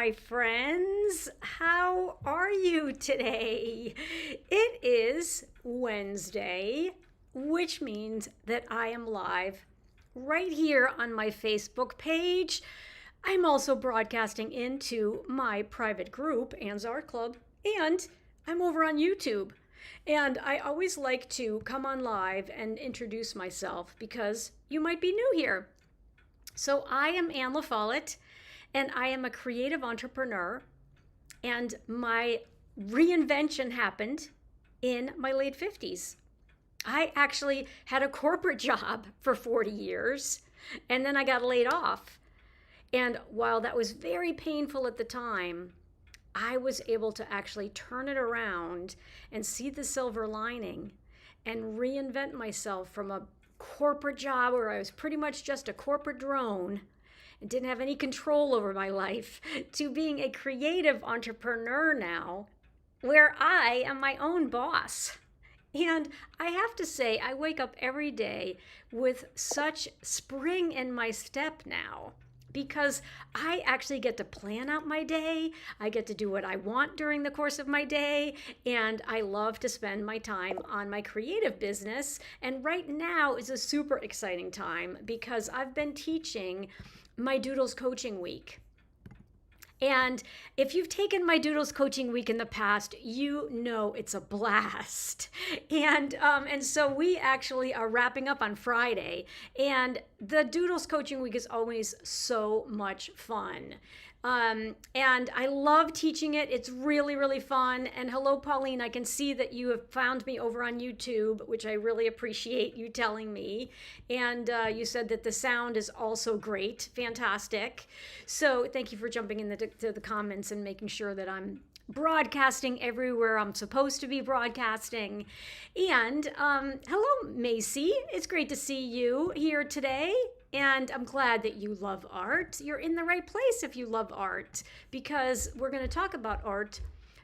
my friends. How are you today? It is Wednesday, which means that I am live right here on my Facebook page. I'm also broadcasting into my private group, Anne's Art Club, and I'm over on YouTube. And I always like to come on live and introduce myself because you might be new here. So I am Anne LaFollette, and I am a creative entrepreneur, and my reinvention happened in my late 50s. I actually had a corporate job for 40 years, and then I got laid off. And while that was very painful at the time, I was able to actually turn it around and see the silver lining and reinvent myself from a corporate job where I was pretty much just a corporate drone and didn't have any control over my life to being a creative entrepreneur now where I am my own boss. And I have to say, I wake up every day with such spring in my step now because I actually get to plan out my day. I get to do what I want during the course of my day, and I love to spend my time on my creative business. And right now is a super exciting time because I've been teaching my Doodles coaching week. And if you've taken my Doodles coaching week in the past, you know it's a blast. And so we actually are wrapping up on Friday. And the Doodles coaching week is always so much fun. And I love teaching it. It's really, really fun. And hello, Pauline. I can see that you have found me over on YouTube, which I really appreciate you telling me. And you said that the sound is also great. Fantastic. So thank you for jumping in to the comments and making sure that I'm broadcasting everywhere I'm supposed to be broadcasting. And hello, Macy. It's great to see you here today. And I'm glad that you love art. You're in the right place if you love art, because we're going to talk about art,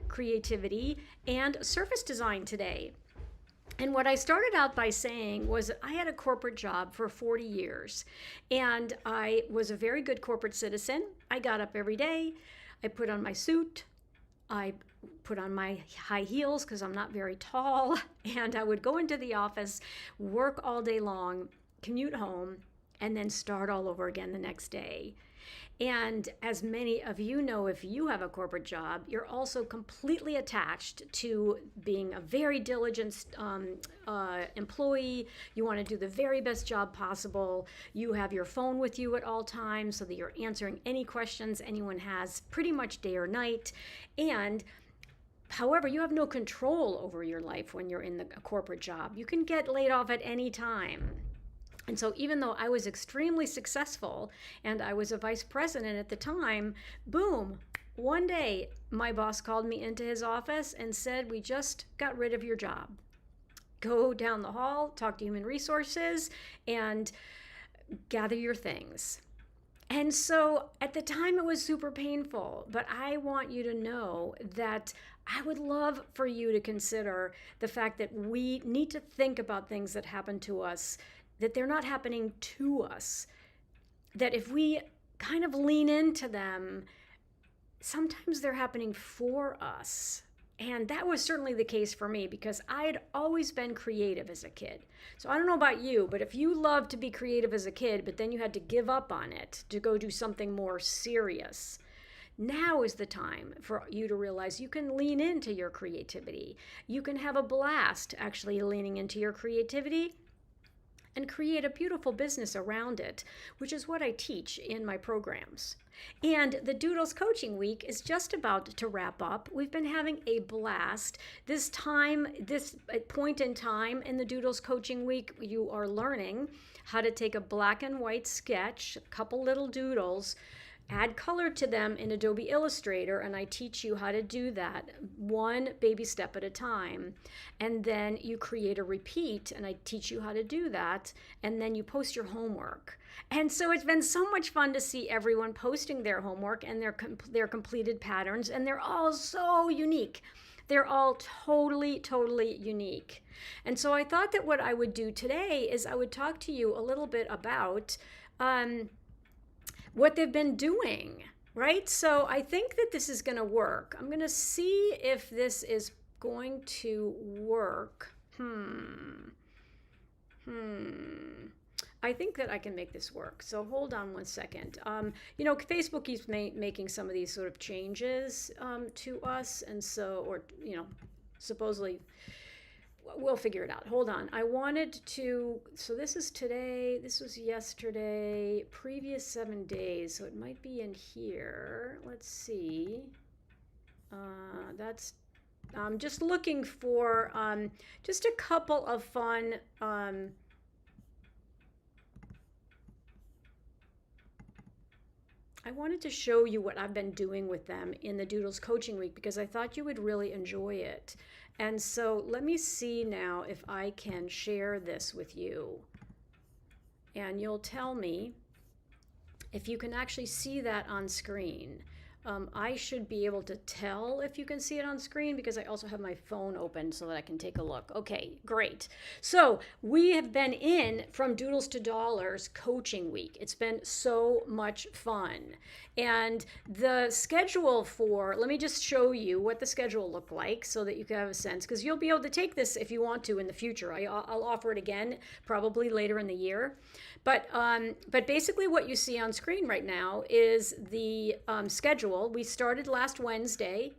creativity, and surface design today. And what I started out by saying was I had a corporate job for 40 years, and I was a very good corporate citizen. I got up every day. I put on my suit. I put on my high heels because I'm not very tall, and I would go into the office, work all day long, commute home, and then start all over again the next day. And as many of you know, if you have a corporate job, you're also completely attached to being a very diligent employee. You want to do the very best job possible. You have your phone with you at all times so that you're answering any questions anyone has pretty much day or night. And however, you have no control over your life when you're in the corporate job. You can get laid off at any time. And so even though I was extremely successful and I was a vice president at the time, boom, one day my boss called me into his office and said, "We just got rid of your job. Go down the hall, talk to human resources, and gather your things." And so at the time it was super painful, but I want you to know that I would love for you to consider the fact that we need to think about things that happen to us, that they're not happening to us, that if we kind of lean into them, sometimes they're happening for us. And that was certainly the case for me because I had always been creative as a kid. So I don't know about you, but if you loved to be creative as a kid, but then you had to give up on it to go do something more serious, now is the time for you to realize you can lean into your creativity. You can have a blast actually leaning into your creativity and create a beautiful business around it, which is what I teach in my programs. And the Doodles Coaching Week is just about to wrap up. We've been having a blast. This point in time in the Doodles Coaching Week, you are learning how to take a black and white sketch, a couple little doodles, add color to them in Adobe Illustrator, and I teach you how to do that one baby step at a time. And then you create a repeat, and I teach you how to do that, and then you post your homework. And so it's been so much fun to see everyone posting their homework and their completed patterns, and they're all so unique. They're all totally, totally unique. And so I thought that what I would do today is I would talk to you a little bit about what they've been doing right? So I think that this is going to work. I'm going to see if this is going to work. I think that I can make this work. So hold on one second. Facebook keeps making some of these sort of changes to us. And so, or, supposedly we'll figure it out. Hold on. I wanted to, so this is today, this was yesterday, previous 7 days. So it might be in here. Let's see. I'm just looking for just a couple of fun I wanted to show you what I've been doing with them in the Doodles Coaching Week because I thought you would really enjoy it. And so let me see now if I can share this with you. And you'll tell me if you can actually see that on screen. I should be able to tell if you can see it on screen because I also have my phone open so that I can take a look. Okay, great. So we have been in From Doodles to Dollars Coaching Week. It's been so much fun. And the schedule let me just show you what the schedule looked like so that you can have a sense, because you'll be able to take this if you want to in the future. I'll offer it again probably later in the year. But basically what you see on screen right now is the schedule. We started last Wednesday,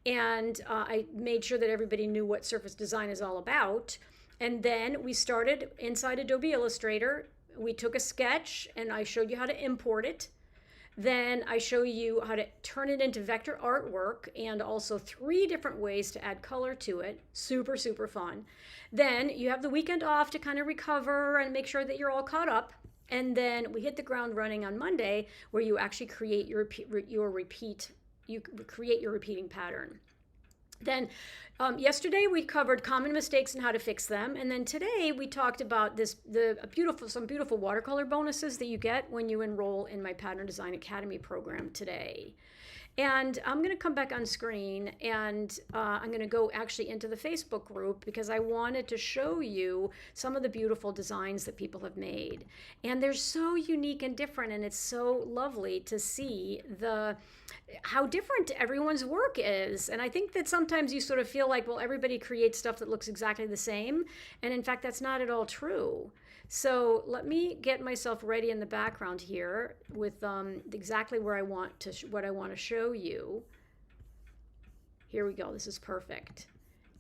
and I made sure that everybody knew what surface design is all about. And then we started inside Adobe Illustrator. We took a sketch, and I showed you how to import it. Then I show you how to turn it into vector artwork and also 3 different ways to add color to it. Super, super fun. Then you have the weekend off to kind of recover and make sure that you're all caught up. And then we hit the ground running on Monday where you actually create you create your repeating pattern. Then yesterday we covered common mistakes and how to fix them, and then today we talked about some beautiful watercolor bonuses that you get when you enroll in my Pattern Design Academy program today. And I'm going to come back on screen, and I'm going to go actually into the Facebook group because I wanted to show you some of the beautiful designs that people have made. And they're so unique and different, and it's so lovely to see how different everyone's work is. And I think that sometimes you sort of feel like, well, everybody creates stuff that looks exactly the same. And in fact, that's not at all true. So let me get myself ready in the background here with exactly what I want to show you. Here we go. This is perfect.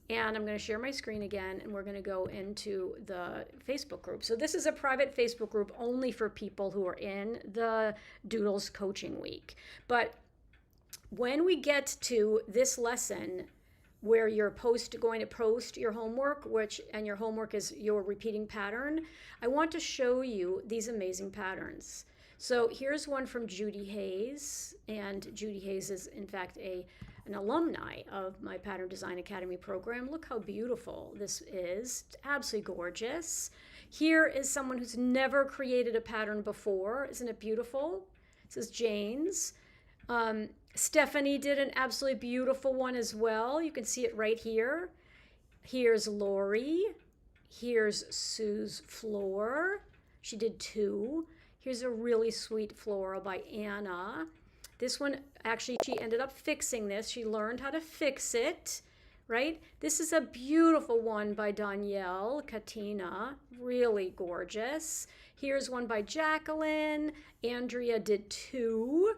And I'm going to share my screen again, and we're going to go into the Facebook group. So this is a private Facebook group only for people who are in the Doodles Coaching Week. But when we get to this lesson, where you're going to post your homework, and your homework is your repeating pattern, I want to show you these amazing patterns. So here's one from Judy Hayes, and Judy Hayes is in fact an alumni of my Pattern Design Academy program. Look how beautiful this is. It's absolutely gorgeous. Here is someone who's never created a pattern before. Isn't it beautiful? This is Jane's. Stephanie did an absolutely beautiful one as well. You can see it right here. Here's Lori. Here's Sue's floor. She did 2. Here's a really sweet floral by Anna. This one, actually, she ended up fixing this. She learned how to fix it, right? This is a beautiful one by Danielle Katina. Really gorgeous. Here's one by Jacqueline. Andrea did 2.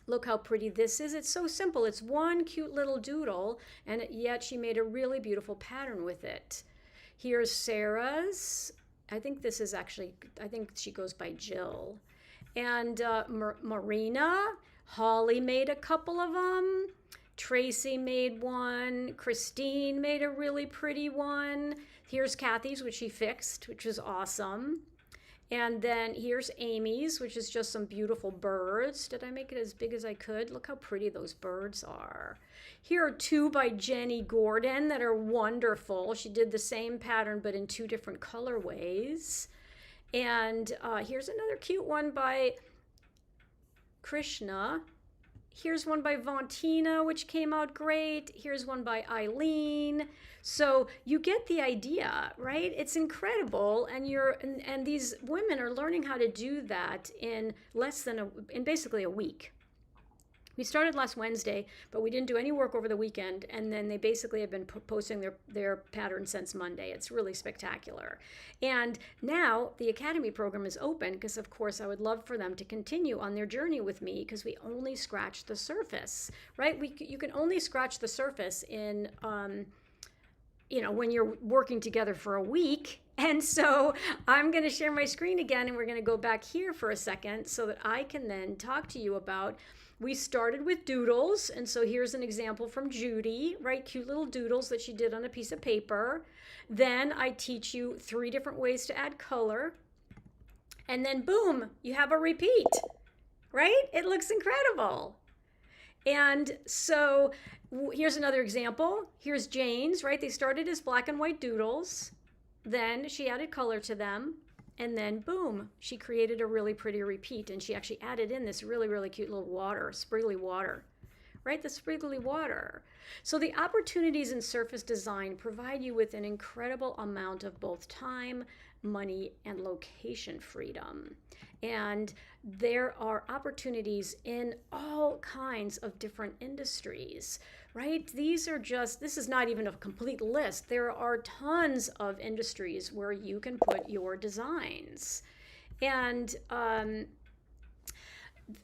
Look how pretty this is. It's so simple. It's one cute little doodle, and yet she made a really beautiful pattern with it. Here's Sarah's. I think she goes by Jill. And Marina, Holly made a couple of them. Tracy made one. Christine made a really pretty one. Here's Kathy's, which she fixed, which was awesome. And then here's Amy's, which is just some beautiful birds. Did I make it as big as I could? Look how pretty those birds are. Here are 2 by Jenny Gordon that are wonderful. She did the same pattern, but in 2 different colorways. And here's another cute one by Krishna. Here's one by Valentina, which came out great. Here's one by Eileen. So you get the idea, right? It's incredible, and these women are learning how to do that in basically a week. We started last Wednesday, but we didn't do any work over the weekend. And then they basically have been posting their pattern since Monday. It's really spectacular. And now the Academy program is open because, of course, I would love for them to continue on their journey with me because we only scratched the surface, right? You can only scratch the surface in, when you're working together for a week. And so I'm going to share my screen again, and we're going to go back here for a second so that I can then talk to you about. We started with doodles, and so here's an example from Judy, right? Cute little doodles that she did on a piece of paper. Then I teach you 3 different ways to add color. And then boom, you have a repeat, right? It looks incredible. And so here's another example. Here's Jane's, right? They started as black and white doodles. Then she added color to them. And then boom, she created a really pretty repeat, and she actually added in this really, really cute little water, spriggly water, right? The spriggly water. So the opportunities in surface design provide you with an incredible amount of both time, money, and location freedom. And there are opportunities in all kinds of different industries, right? This is not even a complete list. There are tons of industries where you can put your designs. And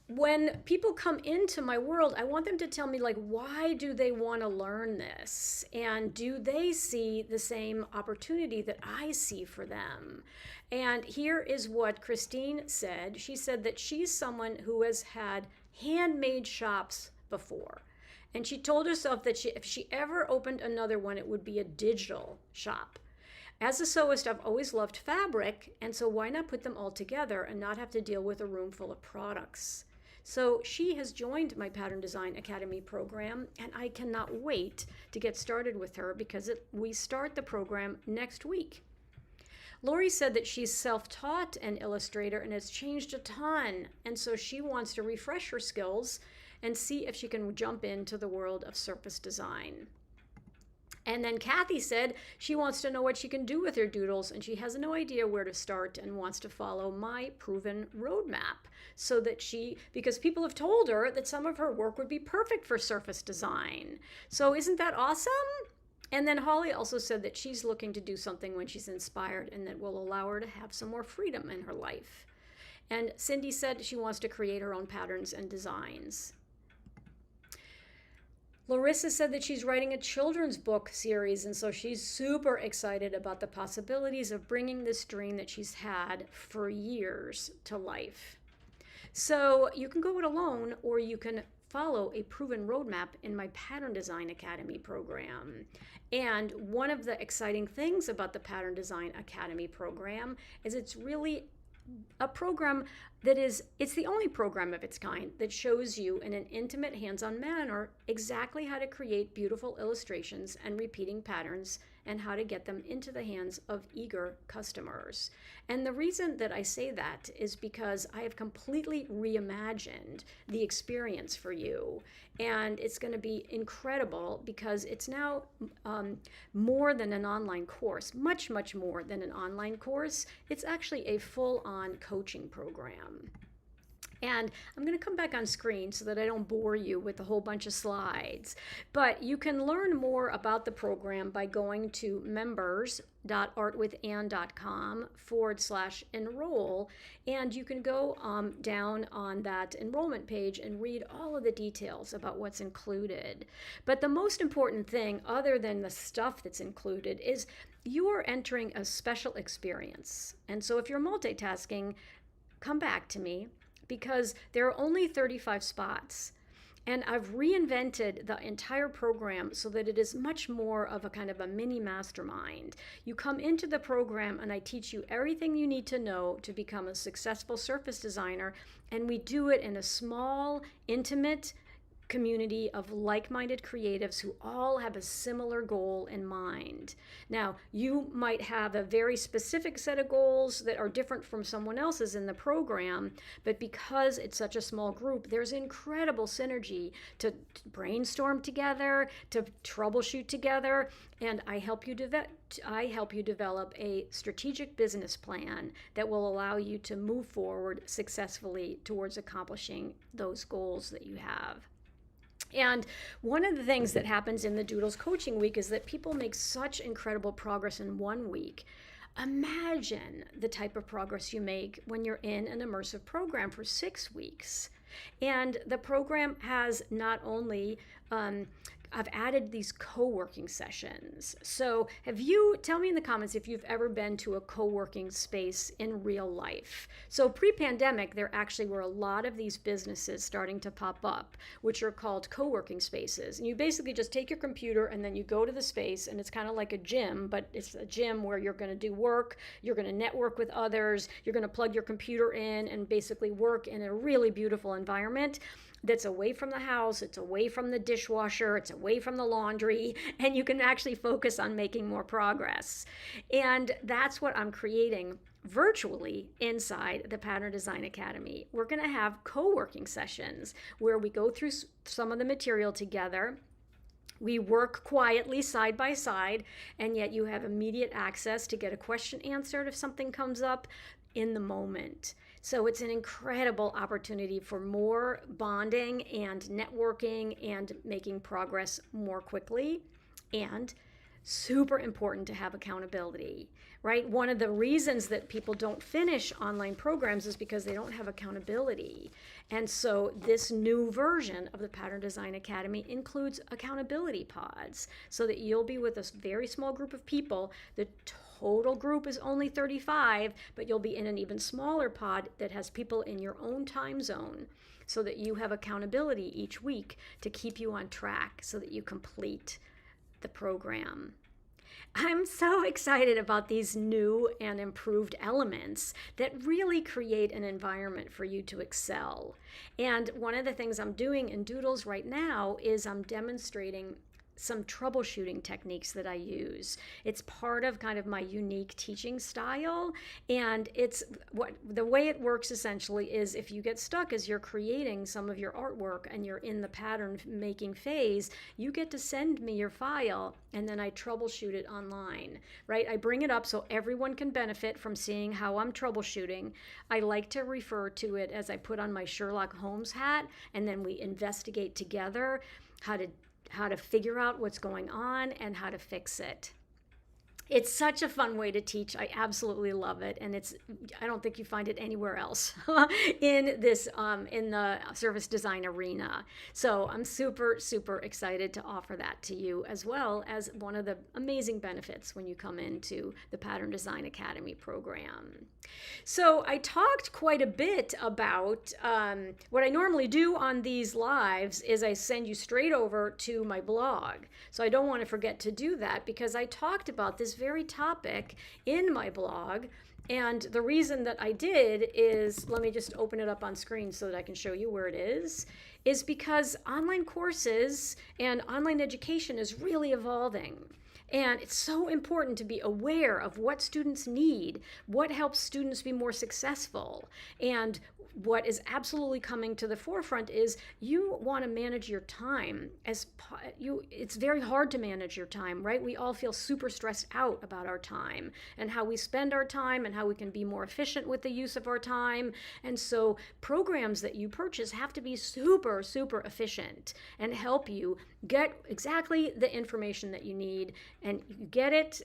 when people come into my world, I want them to tell me, like, why do they want to learn this? And do they see the same opportunity that I see for them? And here is what Christine said. She said that she's someone who has had handmade shops before. And she told herself that if she ever opened another one, it would be a digital shop. As a sewist, I've always loved fabric, and so why not put them all together and not have to deal with a room full of products? So she has joined my Pattern Design Academy program, and I cannot wait to get started with her because we start the program next week. Lori said that she's self-taught in Illustrator and has changed a ton, and so she wants to refresh her skills and see if she can jump into the world of surface design. And then Kathy said she wants to know what she can do with her doodles, and she has no idea where to start and wants to follow my proven roadmap so that because people have told her that some of her work would be perfect for surface design. So isn't that awesome? And then Holly also said that she's looking to do something when she's inspired and that will allow her to have some more freedom in her life. And Cindy said she wants to create her own patterns and designs. Larissa said that she's writing a children's book series, and so she's super excited about the possibilities of bringing this dream that she's had for years to life. So you can go it alone, or you can follow a proven roadmap in my Pattern Design Academy program. And one of the exciting things about the Pattern Design Academy program is it's really a program it's the only program of its kind that shows you in an intimate, hands-on manner exactly how to create beautiful illustrations and repeating patterns and how to get them into the hands of eager customers. And the reason that I say that is because I have completely reimagined the experience for you. And it's going to be incredible because it's now more than an online course, much, much more than an online course. It's actually a full-on coaching program. And I'm going to come back on screen so that I don't bore you with a whole bunch of slides. But you can learn more about the program by going to members.artwithann.com/enroll. And you can go down on that enrollment page and read all of the details about what's included. But the most important thing, other than the stuff that's included, is you are entering a special experience. And so if you're multitasking, come back to me, because there are only 35 spots. And I've reinvented the entire program so that it is much more of a kind of a mini mastermind. You come into the program and I teach you everything you need to know to become a successful surface designer. And we do it in a small, intimate community of like-minded creatives who all have a similar goal in mind. Now, you might have a very specific set of goals that are different from someone else's in the program, but because it's such a small group, there's incredible synergy to brainstorm together, to troubleshoot together, and I help you develop a strategic business plan that will allow you to move forward successfully towards accomplishing those goals that you have. And one of the things that happens in the Doodles coaching week is that people make such incredible progress in 1 week. Imagine the type of progress you make when you're in an immersive program for 6 weeks. And the program has not only I've added these co-working sessions. So tell me in the comments if you've ever been to a co-working space in real life. So pre-pandemic, there actually were a lot of these businesses starting to pop up, which are called co-working spaces. And you basically just take your computer and then you go to the space, and it's kind of like a gym, but it's a gym where you're going to do work, you're going to network with others, you're going to plug your computer in and basically work in a really beautiful environment that's away from the house, it's away from the dishwasher, it's away from the laundry, and you can actually focus on making more progress. And that's what I'm creating virtually inside the Pattern Design Academy. We're going to have co-working sessions where we go through some of the material together. We work quietly side by side, and yet you have immediate access to get a question answered if something comes up in the moment. So it's an incredible opportunity for more bonding and networking and making progress more quickly. And super important to have accountability, right? One of the reasons that people don't finish online programs is because they don't have accountability. And so this new version of the Pattern Design Academy includes accountability pods so that you'll be with a very small group of people. The total group is only 35, but you'll be in an even smaller pod that has people in your own time zone so that you have accountability each week to keep you on track so that you complete the program. I'm so excited about these new and improved elements that really create an environment for you to excel. And one of the things I'm doing in Doodles right now is I'm demonstrating some troubleshooting techniques that I use. It's part of kind of my unique teaching style, and the way it works essentially is if you get stuck as you're creating some of your artwork and you're in the pattern making phase, you get to send me your file and then I troubleshoot it online, right? I bring it up so everyone can benefit from seeing how I'm troubleshooting. I like to refer to it as I put on my Sherlock Holmes hat and then we investigate together how to figure out what's going on and how to fix it. It's such a fun way to teach. I absolutely love it, and I don't think you find it anywhere else in the service design arena. So I'm super, super excited to offer that to you as well as one of the amazing benefits when you come into the Pattern Design Academy program. So I talked quite a bit about what I normally do on these lives is I send you straight over to my blog. So I don't want to forget to do that because I talked about this very topic in my blog. And the reason that I did is, let me just open it up on screen so that I can show you where it is because online courses and online education is really evolving. And it's so important to be aware of what students need, what helps students be more successful, and what is absolutely coming to the forefront is you want to manage your time. It's very hard to manage your time, right? We all feel super stressed out about our time and how we spend our time and how we can be more efficient with the use of our time. And so programs that you purchase have to be super, super efficient and help you get exactly the information that you need. And you get it.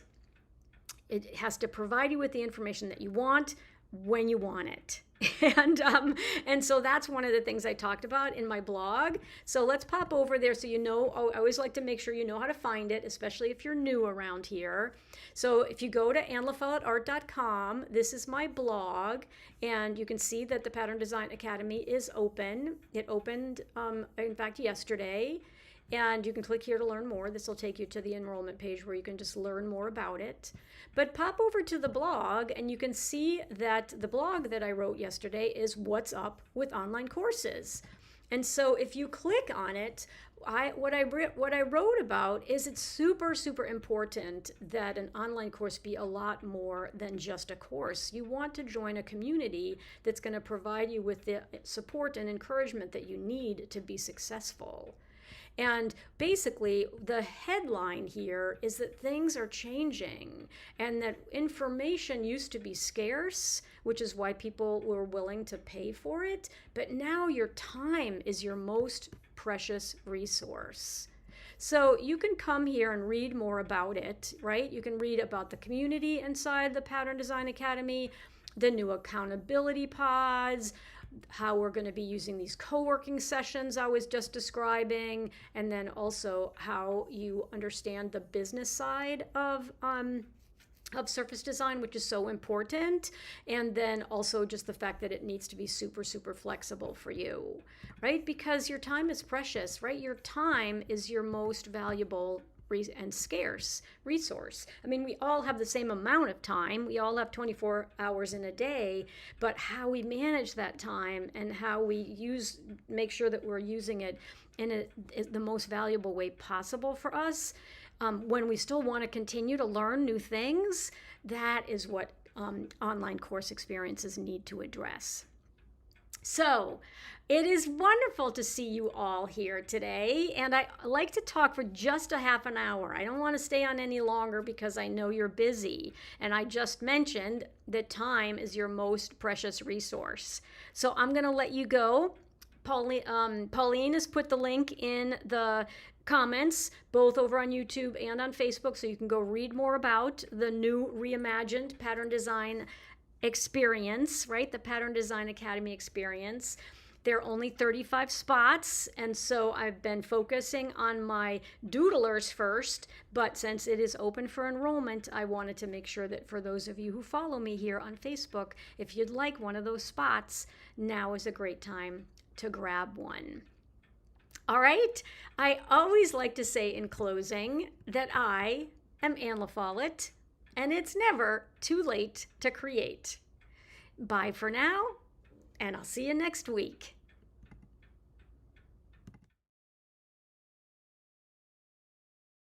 It has to provide you with the information that you want when you want it. And so that's one of the things I talked about in my blog. So let's pop over there so you know. I always like to make sure you know how to find it, especially if you're new around here. So if you go to AnlaFollettart.com, this is my blog, and you can see that the Pattern Design Academy is open. It opened, in fact, yesterday. And you can click here to learn more. This will take you to the enrollment page where you can just learn more about it. But pop over to the blog and you can see that the blog that I wrote yesterday is What's Up with Online Courses. And so if you click on it, what I wrote about is it's super, super important that an online course be a lot more than just a course. You want to join a community that's going to provide you with the support and encouragement that you need to be successful. And basically, the headline here is that things are changing and that information used to be scarce, which is why people were willing to pay for it. But now your time is your most precious resource. So you can come here and read more about it, right? You can read about the community inside the Pattern Design Academy, the new accountability pods, how we're going to be using these co-working sessions I was just describing, and then also how you understand the business side of surface design, which is so important. And then also just the fact that it needs to be super, super flexible for you, right? Because your time is precious, right? Your time is your most valuable and scarce resource. I mean, we all have the same amount of time. We all have 24 hours in a day, but how we manage that time and how we make sure that we're using it in the most valuable way possible for us, when we still want to continue to learn new things, that is what online course experiences need to address. So it is wonderful to see you all here today, and I like to talk for just a half an hour. I don't want to stay on any longer because I know you're busy, and I just mentioned that time is your most precious resource. So I'm going to let you go. Pauline has put the link in the comments, both over on YouTube and on Facebook, so you can go read more about the new reimagined pattern design experience, right? The Pattern Design Academy experience. There are only 35 spots, and so I've been focusing on my doodlers first, but since it is open for enrollment, I wanted to make sure that for those of you who follow me here on Facebook, if you'd like one of those spots, now is a great time to grab one. All right, I always like to say in closing that I am Anne Follett, and it's never too late to create. Bye for now, and I'll see you next week.